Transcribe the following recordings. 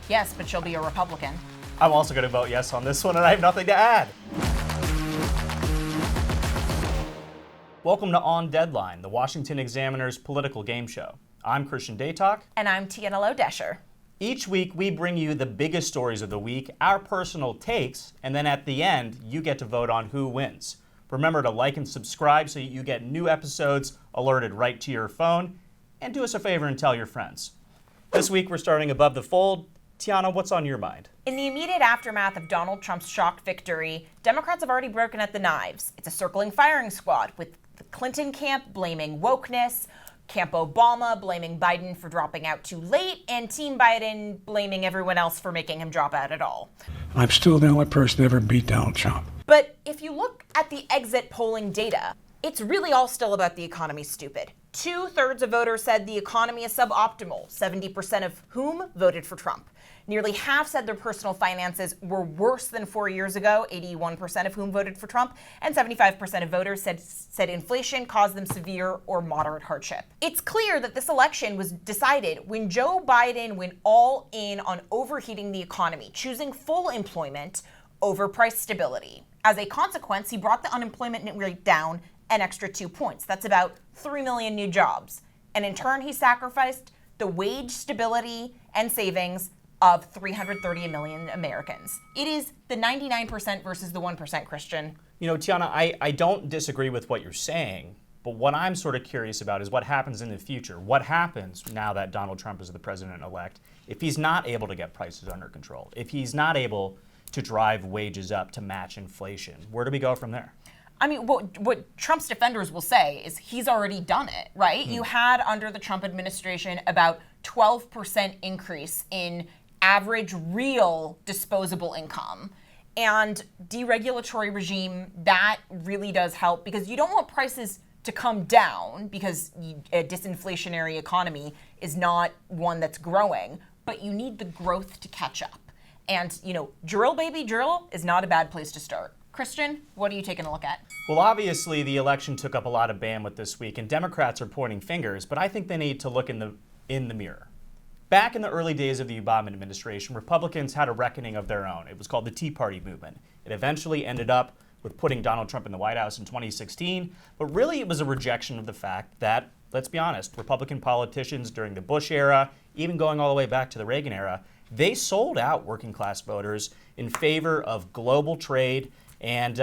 Yes, but she'll be a Republican. I'm also going to vote yes on this one, and I have nothing to add. Welcome to On Deadline, the Washington Examiner's political game show. I'm Christian Datoc. And I'm Tiana Lowe, Doescher. Each week, we bring you the biggest stories of the week, our personal takes, and then at the end, you get to vote on who wins. Remember to like and subscribe so you get new episodes alerted right to your phone. And do us a favor and tell your friends. This week, we're starting above the fold. Tiana, what's on your mind? In the immediate aftermath of Donald Trump's shocked victory, Democrats have already broken at the knives. It's a circling firing squad, with the Clinton camp blaming wokeness, Camp Obama blaming Biden for dropping out too late, and Team Biden blaming everyone else for making him drop out at all. I'm still the only person to ever beat Donald Trump. But if you look at the exit polling data, it's really all still about the economy, stupid. 2/3 of voters said the economy is suboptimal, 70% of whom voted for Trump. Nearly half said their personal finances were worse than 4 years ago, 81% of whom voted for Trump, and 75% of voters said inflation caused them severe or moderate hardship. It's clear that this election was decided when Joe Biden went all in on overheating the economy, choosing full employment over price stability. As a consequence, he brought the unemployment rate down an extra 2 points. That's about 3 million new jobs. And in turn, he sacrificed the wage stability and savings of 330 million Americans. It is the 99% versus the 1%, Christian. You know, Tiana, I don't disagree with what you're saying, but what I'm sort of curious about is what happens in the future. What happens now that Donald Trump is the president-elect if he's not able to get prices under control, if he's not able to drive wages up to match inflation? Where do we go from there? I mean, what Trump's defenders will say is he's already done it, right? You had under the Trump administration about 12% increase in average real disposable income. And deregulatory regime, that really does help because you don't want prices to come down because a disinflationary economy is not one that's growing, but you need the growth to catch up. And, you know, drill, baby, drill is not a bad place to start. Christian, what are you taking a look at? Well, obviously, the election took up a lot of bandwidth this week, and Democrats are pointing fingers, but I think they need to look in the mirror. Back in the early days of the Obama administration, Republicans had a reckoning of their own. It was called the Tea Party movement. It eventually ended up with putting Donald Trump in the White House in 2016, but really it was a rejection of the fact that, let's be honest, Republican politicians during the Bush era, even going all the way back to the Reagan era, they sold out working class voters in favor of global trade and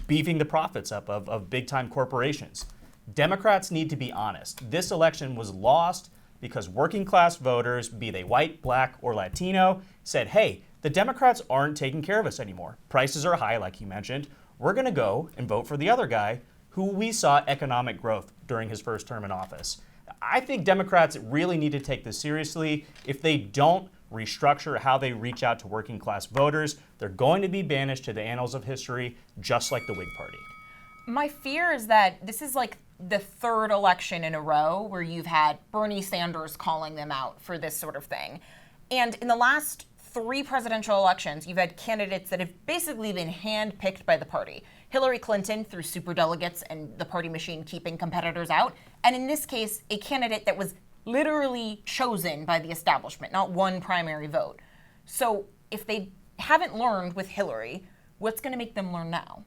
beefing the profits up of big time corporations. Democrats need to be honest. This election was lost because working class voters, be they white, black, or Latino, said, hey, the Democrats aren't taking care of us anymore. Prices are high, like you mentioned. We're going to go and vote for the other guy who we saw economic growth during his first term in office. I think Democrats really need to take this seriously. If they don't restructure how they reach out to working class voters, they're going to be banished to the annals of history, just like the Whig Party. My fear is that this is like the third election in a row where you've had Bernie Sanders calling them out for this sort of thing. And in the last 3 presidential elections, you've had candidates that have basically been handpicked by the party. Hillary Clinton through superdelegates and the party machine keeping competitors out. And in this case, a candidate that was literally chosen by the establishment, not one primary vote. So if they haven't learned with Hillary, what's going to make them learn now?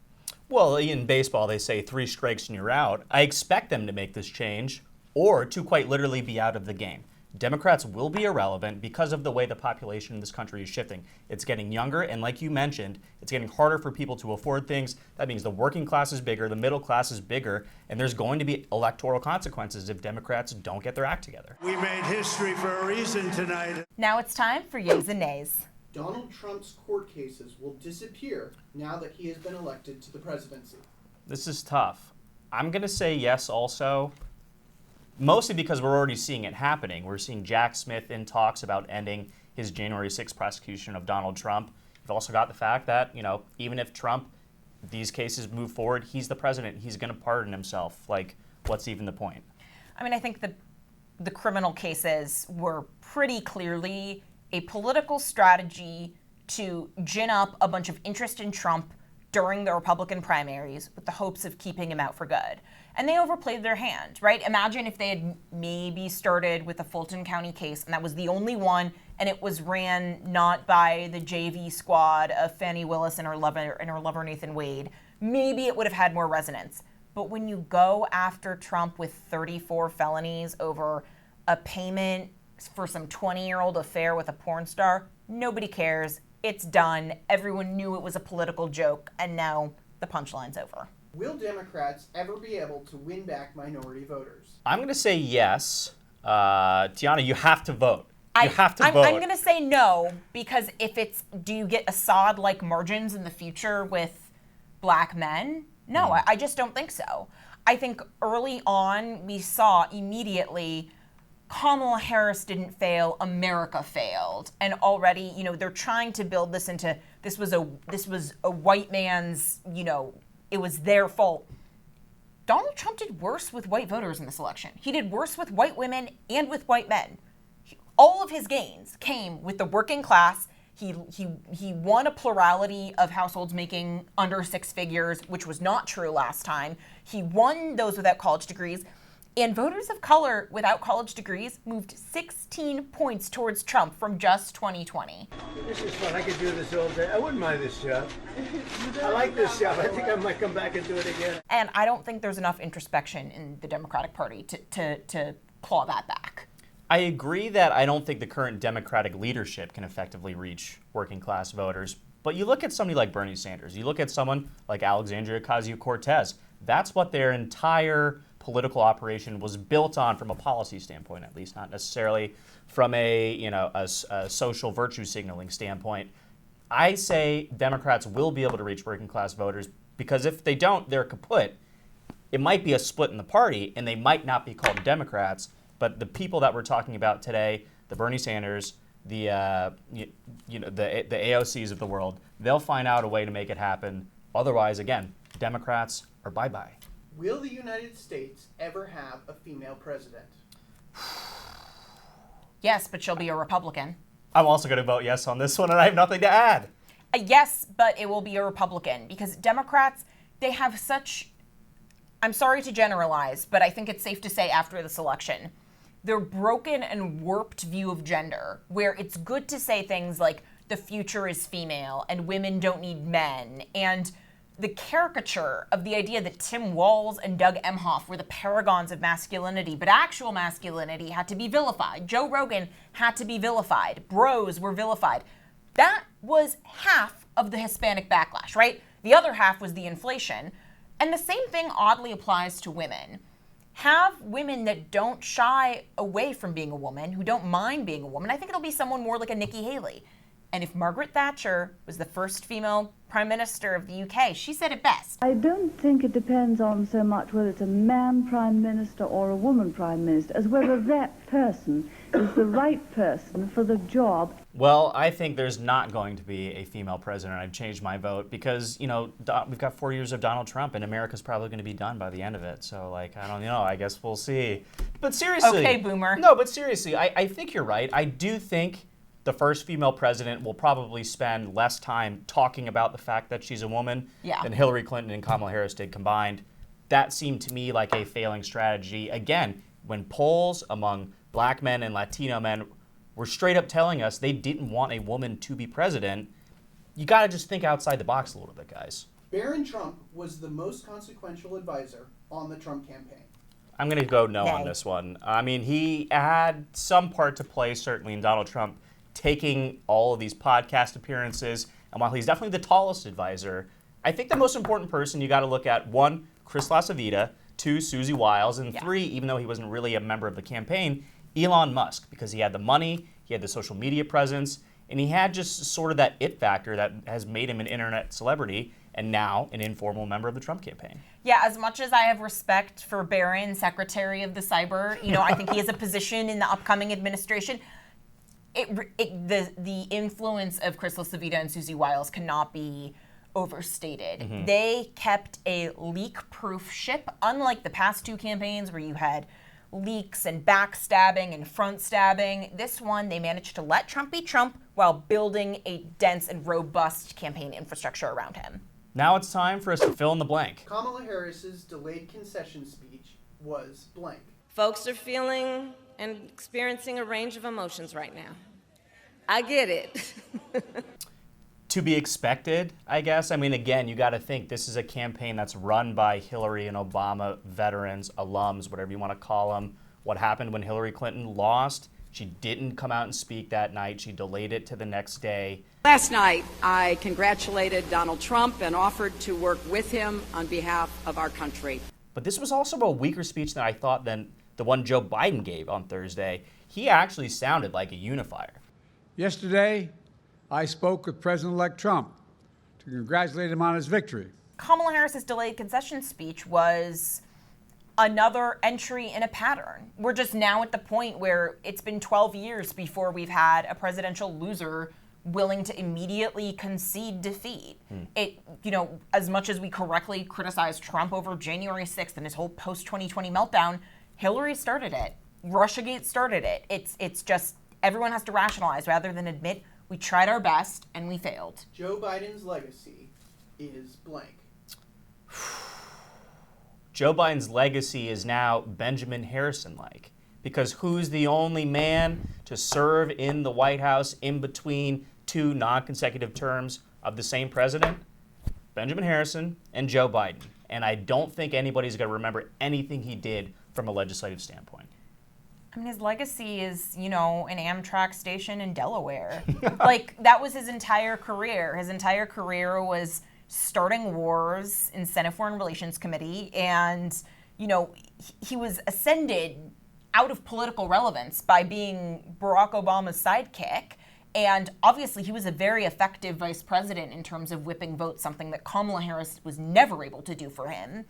Well, in baseball, they say 3 strikes and you're out. I expect them to make this change or to quite literally be out of the game. Democrats will be irrelevant because of the way the population in this country is shifting. It's getting younger, and like you mentioned, it's getting harder for people to afford things. That means the working class is bigger, the middle class is bigger, and there's going to be electoral consequences if Democrats don't get their act together. We made history for a reason tonight. Now it's time for yays and nays. Donald Trump's court cases will disappear now that he has been elected to the presidency. This is tough. I'm going to say yes also, mostly because we're already seeing it happening. We're seeing Jack Smith in talks about ending his January 6th prosecution of Donald Trump. You've also got the fact that, even if these cases move forward, he's the president. He's going to pardon himself. Like, what's even the point? I mean, I think the criminal cases were pretty clearly a political strategy to gin up a bunch of interest in Trump during the Republican primaries with the hopes of keeping him out for good. And they overplayed their hand, right? Imagine if they had maybe started with a Fulton County case and that was the only one, and it was ran not by the JV squad of Fani Willis and her lover Nathan Wade. Maybe it would have had more resonance. But when you go after Trump with 34 felonies over a payment for some 20-year-old affair with a porn star, nobody cares. It's done. Everyone knew it was a political joke, and now the punchline's over. Will Democrats ever be able to win back minority voters? I'm going to say yes. Tiana, you have to vote. You have to vote. I'm going to say no, because if it's, do you get Assad-like margins in the future with black men? No, I just don't think so. I think early on we saw immediately Kamala Harris didn't fail, America failed. And already, they're trying to build this into, this was a white man's, it was their fault. Donald Trump did worse with white voters in this election. He did worse with white women and with white men. All of his gains came with the working class. He won a plurality of households making under six figures, which was not true last time. He won those without college degrees. And voters of color without college degrees moved 16 points towards Trump from just 2020. This is fun. I could do this all day. I wouldn't mind this job. I like this job. I think I might come back and do it again. And I don't think there's enough introspection in the Democratic Party to claw that back. I agree that I don't think the current Democratic leadership can effectively reach working class voters. But you look at somebody like Bernie Sanders, you look at someone like Alexandria Ocasio-Cortez. That's what their entire political operation was built on from a policy standpoint, at least, not necessarily from a social virtue signaling standpoint. I say Democrats will be able to reach working class voters because if they don't, they're kaput. It might be a split in the party, and they might not be called Democrats. But the people that we're talking about today, the Bernie Sanders, the AOCs of the world, they'll find out a way to make it happen. Otherwise, again, Democrats are bye-bye. Will the United States ever have a female president? Yes, but she'll be a Republican. I'm also going to vote yes on this one, and I have nothing to add. Yes, but it will be a Republican because Democrats, they have such, I'm sorry to generalize, but I think it's safe to say after this election, their broken and warped view of gender, where it's good to say things like the future is female and women don't need men, and the caricature of the idea that Tim Walz and Doug Emhoff were the paragons of masculinity, but actual masculinity had to be vilified. Joe Rogan had to be vilified. Bros were vilified. That was half of the Hispanic backlash, right? The other half was the inflation. And the same thing oddly applies to women. Have women that don't shy away from being a woman, who don't mind being a woman. I think it'll be someone more like a Nikki Haley. And if Margaret Thatcher was the first female Prime Minister of the UK, she said it best. I don't think it depends on so much whether it's a man Prime Minister or a woman Prime Minister, as whether that person is the right person for the job. Well, I think there's not going to be a female president. I've changed my vote because, we've got 4 years of Donald Trump and America's probably going to be done by the end of it. So, I don't know. I guess we'll see. But seriously. Okay, boomer. No, but seriously, I think you're right. I do think the first female president will probably spend less time talking about the fact that she's a woman than Hillary Clinton and Kamala Harris did combined. That seemed to me like a failing strategy. Again, when polls among black men and Latino men were straight up telling us they didn't want a woman to be president, you got to just think outside the box a little bit, guys. Barron Trump was the most consequential advisor on the Trump campaign. I'm going to go no on this one. I mean, he had some part to play, certainly, in Donald Trump taking all of these podcast appearances. And while he's definitely the tallest advisor, I think the most important person you got to look at, one, Chris LaSavita, two, Susie Wiles, and three, even though he wasn't really a member of the campaign, Elon Musk, because he had the money, he had the social media presence, and he had just sort of that it factor that has made him an internet celebrity and now an informal member of the Trump campaign. Yeah, as much as I have respect for Barron, Secretary of the Cyber, I think he has a position in the upcoming administration. The influence of Chris LaSavita and Susie Wiles cannot be overstated. Mm-hmm. They kept a leak-proof ship, unlike the past two campaigns where you had leaks and backstabbing and front stabbing. This one, they managed to let Trump be Trump while building a dense and robust campaign infrastructure around him. Now it's time for us to fill in the blank. Kamala Harris's delayed concession speech was blank. Folks are feeling and experiencing a range of emotions right now. I get it. To be expected, I guess. I mean, again, you got to think this is a campaign that's run by Hillary and Obama veterans, alums, whatever you want to call them. What happened when Hillary Clinton lost? She didn't come out and speak that night. She delayed it to the next day. Last night, I congratulated Donald Trump and offered to work with him on behalf of our country. But this was also a weaker speech than I thought than the one Joe Biden gave on Thursday. He actually sounded like a unifier. Yesterday, I spoke with President-elect Trump to congratulate him on his victory. Kamala Harris's delayed concession speech was another entry in a pattern. We're just now at the point where it's been 12 years before we've had a presidential loser willing to immediately concede defeat. It, as much as we correctly criticize Trump over January 6th and his whole post-2020 meltdown, Hillary started it. Russiagate started it. It's just everyone has to rationalize rather than admit we tried our best and we failed. Joe Biden's legacy is blank. Joe Biden's legacy is now Benjamin Harrison-like, because who's the only man to serve in the White House in between two non-consecutive terms of the same president? Benjamin Harrison and Joe Biden. And I don't think anybody's going to remember anything he did from a legislative standpoint. I mean, his legacy is, an Amtrak station in Delaware. That was his entire career. His entire career was starting wars in Senate Foreign Relations Committee, and, he was ascended out of political relevance by being Barack Obama's sidekick. And obviously, he was a very effective vice president in terms of whipping votes, something that Kamala Harris was never able to do for him.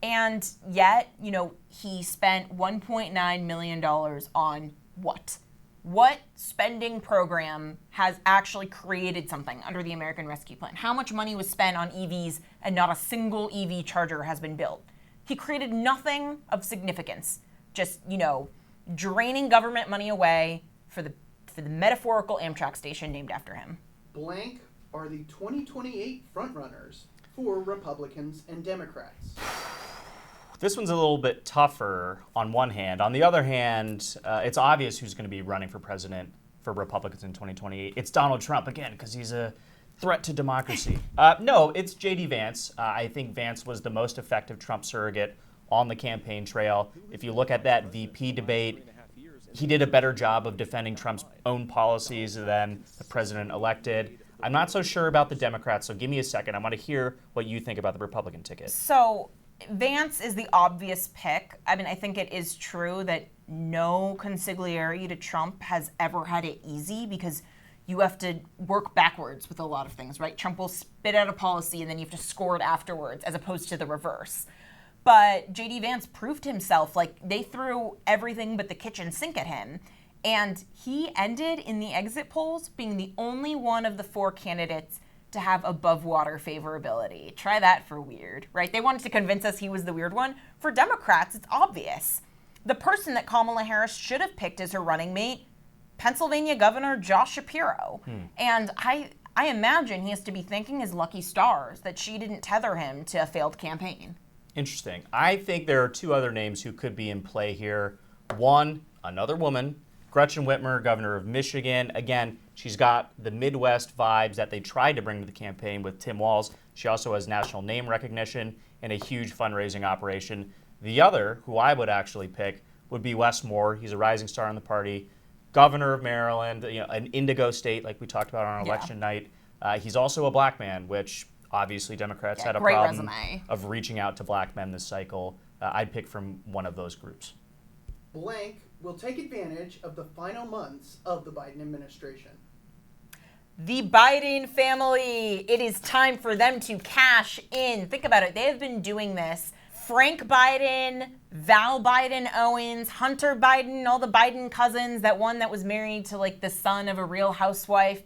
And yet, he spent $1.9 million on what? What spending program has actually created something under the American Rescue Plan? How much money was spent on EVs and not a single EV charger has been built? He created nothing of significance, just, draining government money away for the metaphorical Amtrak station named after him. Blank are the 2028 frontrunners for Republicans and Democrats. This one's a little bit tougher on one hand. On the other hand, it's obvious who's going to be running for president for Republicans in 2028. It's Donald Trump, again, because he's a threat to democracy. No, it's J.D. Vance. I think Vance was the most effective Trump surrogate on the campaign trail. If you look at that VP debate, he did a better job of defending Trump's own policies than the president elected. I'm not so sure about the Democrats, so give me a second. I want to hear what you think about the Republican ticket. So Vance is the obvious pick. I mean, I think it is true that no consigliere to Trump has ever had it easy because you have to work backwards with a lot of things, right? Trump will spit out a policy and then you have to score it afterwards as opposed to the reverse. But J.D. Vance proved himself. They threw everything but the kitchen sink at him. And he ended in the exit polls being the only one of the four candidates to have above water favorability. Try that for weird, right? They wanted to convince us he was the weird one. For Democrats, it's obvious. The person that Kamala Harris should have picked as her running mate, Pennsylvania Governor Josh Shapiro. And I imagine he has to be thanking his lucky stars that she didn't tether him to a failed campaign. Interesting. I think there are two other names who could be in play here. One, another woman, Gretchen Whitmer, governor of Michigan. Again, she's got the Midwest vibes that they tried to bring to the campaign with Tim Walz. She also has national name recognition and a huge fundraising operation. The other, who I would actually pick, would be Wes Moore. He's a rising star in the party, governor of Maryland, an indigo state like we talked about on election night. He's also a black man, which obviously Democrats had a problem of reaching out to black men this cycle. I'd pick from one of those groups. Blank will take advantage of the final months of the Biden administration. The Biden family. It is time for them to cash in. Think about it. They have been doing this. Frank Biden, Val Biden Owens, Hunter Biden, all the Biden cousins, that one that was married to the son of a real housewife.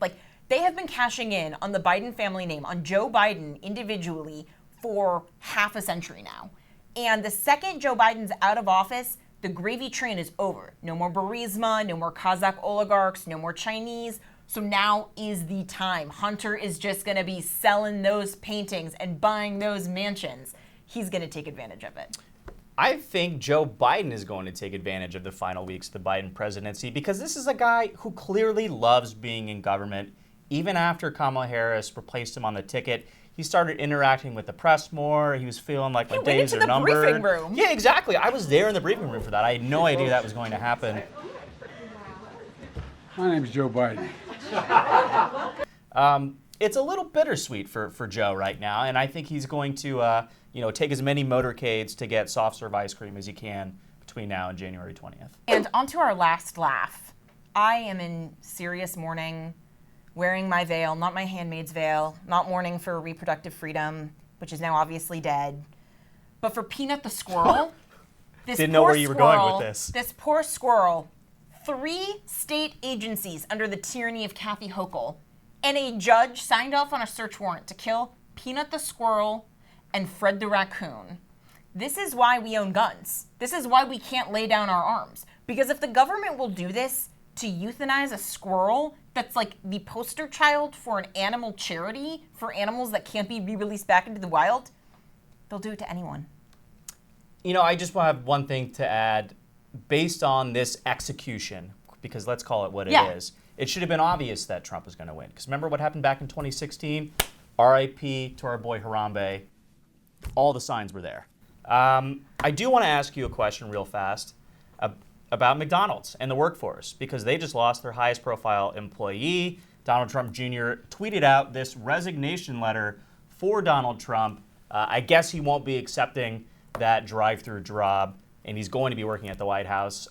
They have been cashing in on the Biden family name, on Joe Biden individually, for half a century now. And the second Joe Biden's out of office, the gravy train is over. No more Burisma, no more Kazakh oligarchs, no more Chinese. So now is the time. Hunter is just going to be selling those paintings and buying those mansions. He's going to take advantage of it. I think Joe Biden is going to take advantage of the final weeks of the Biden presidency because this is a guy who clearly loves being in government. Even after Kamala Harris replaced him on the ticket, he started interacting with the press more. He was feeling like my days are numbered. He went into the briefing room. Yeah, exactly. I was there in the briefing room for that. I had no idea that was going to happen. My name's Joe Biden. It's a little bittersweet for Joe right now, and I think he's going to take as many motorcades to get soft serve ice cream as he can between now and January 20th. And on to our last laugh. I am in serious mourning, wearing my veil, not my handmaid's veil, not mourning for reproductive freedom, which is now obviously dead, but for Peanut the squirrel. Didn't know where you were going with this. This poor squirrel. 3 state agencies under the tyranny of Kathy Hochul, and a judge signed off on a search warrant to kill Peanut the squirrel and Fred the raccoon. This is why we own guns. This is why we can't lay down our arms. Because if the government will do this to euthanize a squirrel that's like the poster child for an animal charity for animals that can't be re-released back into the wild, they'll do it to anyone. I just want to have one thing to add. Based on this execution, because let's call it what it is, it should have been obvious that Trump was going to win. Because remember what happened back in 2016? R.I.P. to our boy Harambe. All the signs were there. I do want to ask you a question real fast about McDonald's and the workforce, because they just lost their highest profile employee. Donald Trump Jr. tweeted out this resignation letter for Donald Trump. I guess he won't be accepting that drive-through job, and he's going to be working at the White House.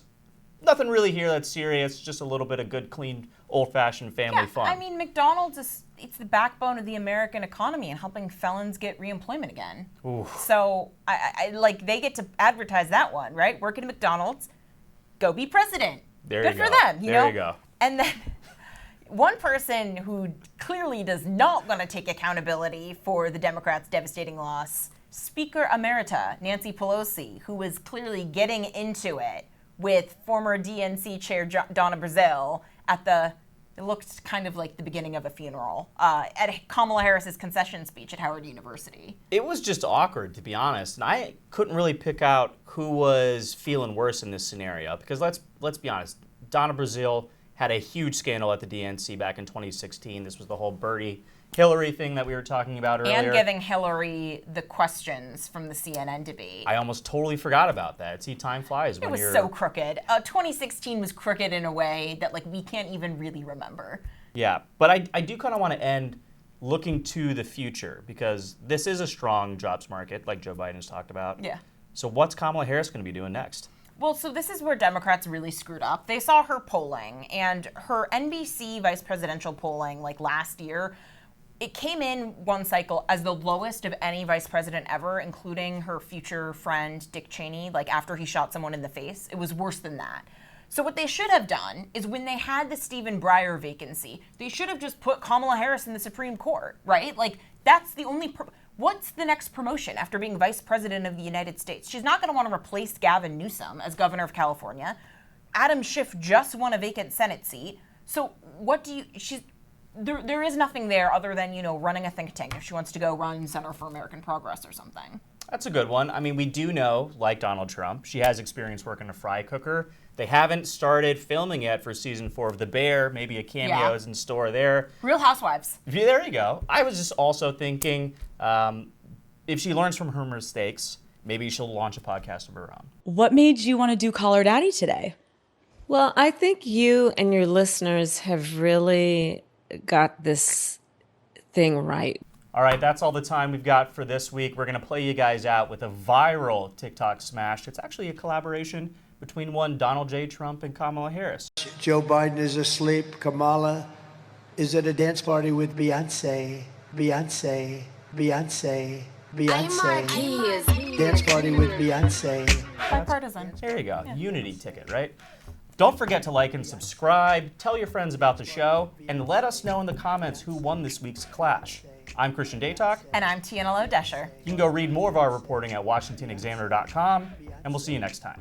Nothing really here that's serious, just a little bit of good, clean, old-fashioned family fun. I mean, McDonald's it's the backbone of the American economy and helping felons get reemployment again. Oof. So I like they get to advertise that one, right? Working at McDonald's, go be president. There Good you for go. them, you know? There you go. And then one person who clearly does not want to take accountability for the Democrats' devastating loss, Speaker Emerita Nancy Pelosi, who was clearly getting into it with former DNC chair Donna Brazile it looked kind of like the beginning of a funeral, at Kamala Harris's concession speech at Howard University. It was just awkward, to be honest, and I couldn't really pick out who was feeling worse in this scenario, because let's be honest, Donna Brazile had a huge scandal at the DNC back in 2016. This was the whole Bertie Hillary thing that we were talking about earlier. And giving Hillary the questions from the CNN debate. I almost totally forgot about that. See, time flies when you're... It was so crooked. 2016 was crooked in a way that we can't even really remember. Yeah, but I do kind of want to end looking to the future, because this is a strong jobs market, like Joe Biden's talked about. Yeah. So what's Kamala Harris going to be doing next? Well, so this is where Democrats really screwed up. They saw her polling, and her NBC vice presidential polling last year, it came in one cycle as the lowest of any vice president ever, including her future friend Dick Cheney, after he shot someone in the face. It was worse than that. So what they should have done is when they had the Stephen Breyer vacancy, they should have just put Kamala Harris in the Supreme Court, right? That's the only... What's the next promotion after being vice president of the United States? She's not going to want to replace Gavin Newsom as governor of California. Adam Schiff just won a vacant Senate seat. So what do you... There is nothing there other than, running a think tank if she wants to go run Center for American Progress or something. That's a good one. I mean, we do know, like Donald Trump, she has experience working a fry cooker. They haven't started filming yet for season 4 of The Bear. Maybe a cameo is in store there. Real Housewives. Yeah, there you go. I was just also thinking, if she learns from her mistakes, maybe she'll launch a podcast of her own. What made you want to do Call Her Daddy today? Well, I think you and your listeners have really got this thing right. All right, that's all the time we've got for this week. We're going to play you guys out with a viral TikTok smash. It's actually a collaboration between one Donald J. Trump and Kamala Harris. Joe Biden is asleep. Kamala is at a dance party with Beyonce. Beyonce. Beyonce. Beyonce. Dance party with Beyonce. Bipartisan. There you go. Yeah. Unity ticket, right? Don't forget to like and subscribe, tell your friends about the show, and let us know in the comments who won this week's clash. I'm Christian Datoc. And I'm Tiana Lowe, Doescher. You can go read more of our reporting at washingtonexaminer.com, and we'll see you next time.